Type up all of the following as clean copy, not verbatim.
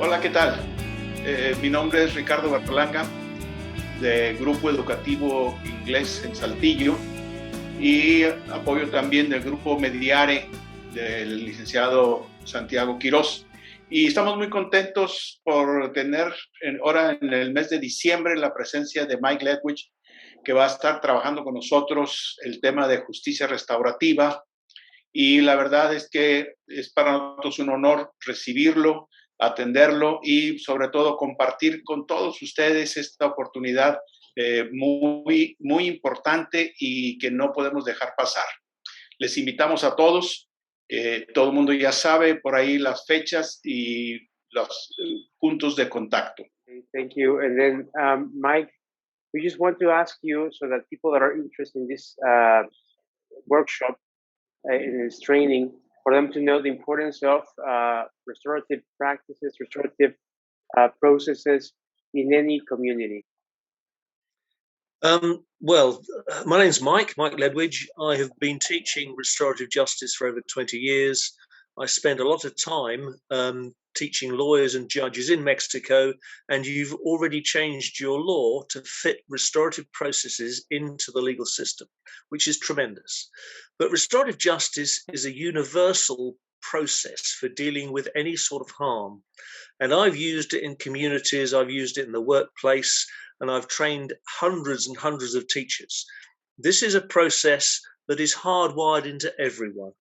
Hola, ¿qué tal? Mi nombre es Ricardo Berlanga, de Grupo Educativo Inglés en Saltillo, y apoyo también del Grupo Mediare del licenciado Santiago Quirós. Y estamos muy contentos por tener ahora en el mes de diciembre la presencia de Mike Ledwidge, que va a estar trabajando con nosotros el tema de justicia restaurativa. Y la verdad es que es para nosotros un honor recibirlo, atenderlo y sobre todo compartir con todos ustedes esta oportunidad muy, muy importante y que no podemos dejar pasar. Les invitamos a todos, todo el mundo ya sabe por ahí las fechas y los puntos de contacto. Okay, thank you. And then, Mike, we just want to ask you so that people that are interested in this workshop, in this training, for them to know the importance of restorative practices, restorative processes in any community. Well, my name's Mike Ledwidge. I have been teaching restorative justice for over 20 years. I spend a lot of time teaching lawyers and judges in Mexico, and you've already changed your law to fit restorative processes into the legal system, which is tremendous. But restorative justice is a universal process for dealing with any sort of harm. And I've used it in communities, I've used it in the workplace, and I've trained hundreds and hundreds of teachers. This is a process that is hardwired into everyone.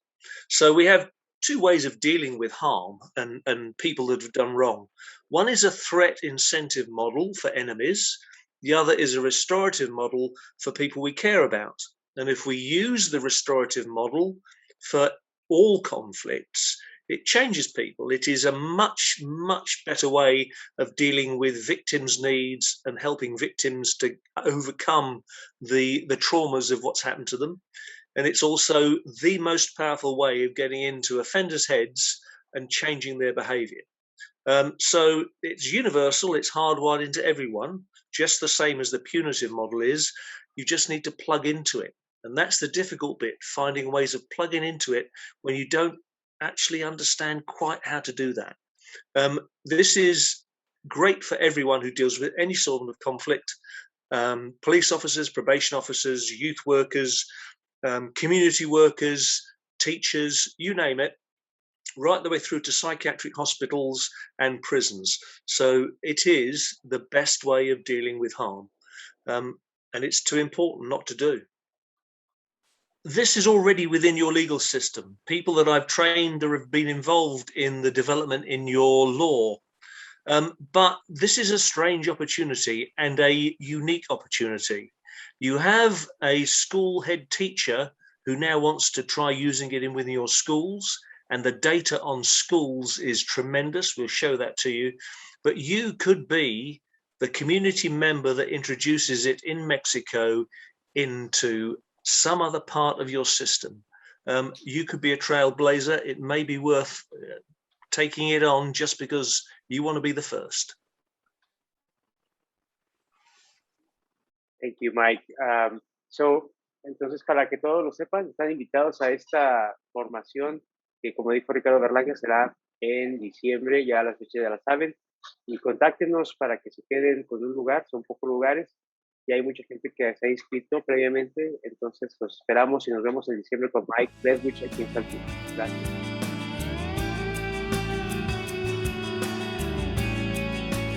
So we have two ways of dealing with harm and people that have done wrong. One is a threat incentive model for enemies. The other is a restorative model for people we care about. And if we use the restorative model for all conflicts, it changes people. It is a much, much better way of dealing with victims' needs and helping victims to overcome the traumas of what's happened to them. And it's also the most powerful way of getting into offenders' heads and changing their behavior. So it's universal, it's hardwired into everyone, just the same as the punitive model is. You just need to plug into it. And that's the difficult bit, finding ways of plugging into it when you don't actually understand quite how to do that. This is great for everyone who deals with any sort of conflict. Police officers, probation officers, youth workers, community workers, teachers, you name it, right the way through to psychiatric hospitals and prisons. So it is the best way of dealing with harm. And it's too important not to do. This is already within your legal system. People that I've trained or have been involved in the development in your law. But this is a strange opportunity and a unique opportunity. You have a school head teacher who now wants to try using it within your schools, and the data on schools is tremendous. We'll show that to you. But you could be the community member that introduces it in Mexico into some other part of your system. You could be a trailblazer. It may be worth taking it on just because you want to be the first. Thank you, Mike. Entonces, para que todos lo sepan, están invitados a esta formación que, como dijo Ricardo Berlanga, será en diciembre, ya las fechas ya las saben, y contáctenos para que se queden con un lugar, son pocos lugares, y hay mucha gente que se ha inscrito previamente, entonces los esperamos y nos vemos en diciembre con Mike Ledwidge aquí en Saltillo. Gracias.